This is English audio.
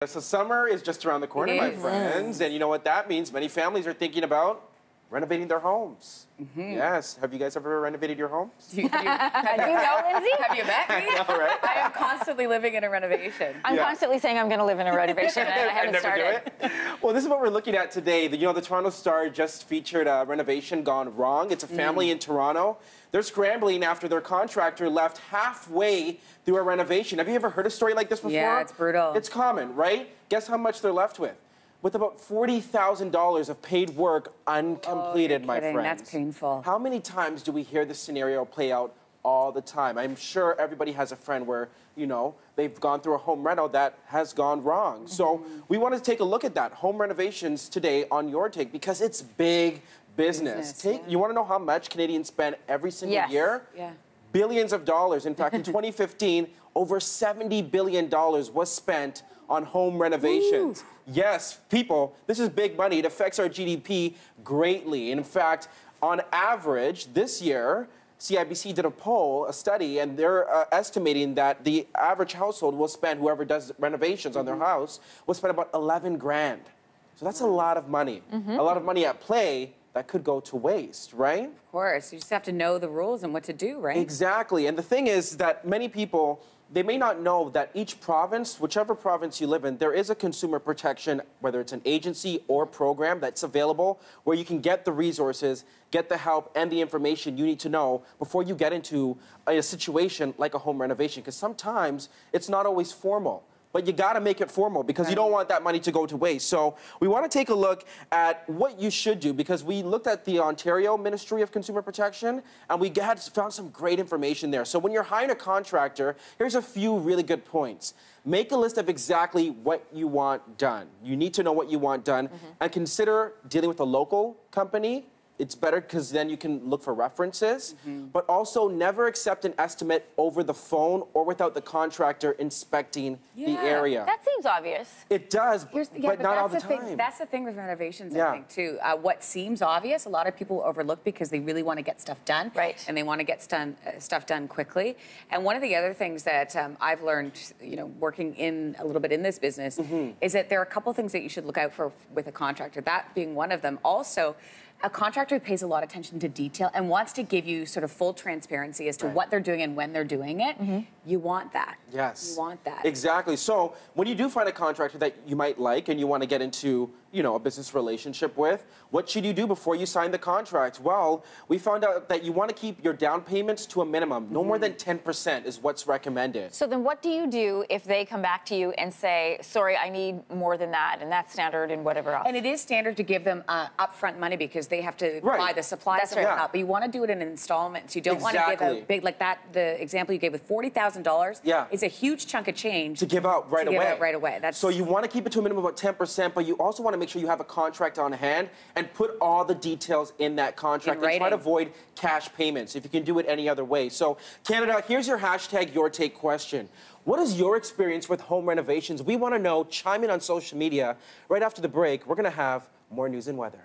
So summer is just around the corner, my friends, and you know what that means? Many families are thinking about renovating their homes. Yes. Have you guys ever renovated your homes? Do you know, Lindsey? Have you met me? I know, right? I am constantly living in a renovation. I'm constantly saying I'm going to live in a renovation, and I haven't started. Do it. Well, this is what we're looking at today. The Toronto Star just featured a renovation gone wrong. It's a family in Toronto. They're scrambling after their contractor left halfway through a renovation. Have you ever heard a story like this before? Yeah, it's brutal. It's common, right? Guess how much they're left with? With about $40,000 of paid work uncompleted, my friends. That's painful. How many times do we hear this scenario play out all the time? I'm sure everybody has a friend where, they've gone through a home reno that has gone wrong. So we want to take a look at that, home renovations today on Your Take, because it's big business. You want to know how much Canadians spend every single year? Yeah. Billions of dollars. In fact, in 2015, over $70 billion was spent on home renovations. Yes, people, this is big money. It affects our GDP greatly. And in fact, on average, this year, CIBC did a study, and they're estimating that the average household will spend, whoever does renovations on their house, will spend about 11 grand. So that's a lot of money. A lot of money at play that could go to waste, right? Of course. You just have to know the rules and what to do, right? Exactly. And the thing is that many people, they may not know that each province, whichever province you live in, there is a consumer protection, whether it's an agency or program that's available where you can get the resources, get the help and the information you need to know before you get into a situation like a home renovation. Because sometimes it's not always formal. But you got to make it formal because you don't want that money to go to waste. So we want to take a look at what you should do, because we looked at the Ontario Ministry of Consumer Protection and we found some great information there. So when you're hiring a contractor, here's a few really good points. Make a list of exactly what you want done. You need to know what you want done and consider dealing with a local company. It's better because then you can look for references, but also never accept an estimate over the phone or without the contractor inspecting the area. That seems obvious. It does, but not all the time. That's the thing with renovations, I think, too. What seems obvious, a lot of people overlook because they really want to get stuff done. Right. And they want to get stuff done quickly. And one of the other things that I've learned, working in a little bit in this business, is that there are a couple things that you should look out for with a contractor, that being one of them. Also, a contractor who pays a lot of attention to detail and wants to give you sort of full transparency as to what they're doing and when they're doing it, you want that. Yes. You want that. Exactly. So when you do find a contractor that you might like and you want to get into, a business relationship with, what should you do before you sign the contract? Well, we found out that you want to keep your down payments to a minimum. No more than 10% is what's recommended. So then what do you do if they come back to you and say, sorry, I need more than that, and that's standard and whatever else? And it is standard to give them upfront money because they have to buy the supplies and whatnot. But you want to do it in installments. You don't want to give a big, like that, the example you gave with $40,000 is a huge chunk of change. To give out right away. So you want to keep it to a minimum of about 10%, but you also want to make sure you have a contract on hand and put all the details in that contract and try to avoid cash payments if you can do it any other way. So Canada, here's your hashtag Your Take question. What is your experience with home renovations? We want to know. Chime in on social media. Right after the break, we're going to have more news and weather.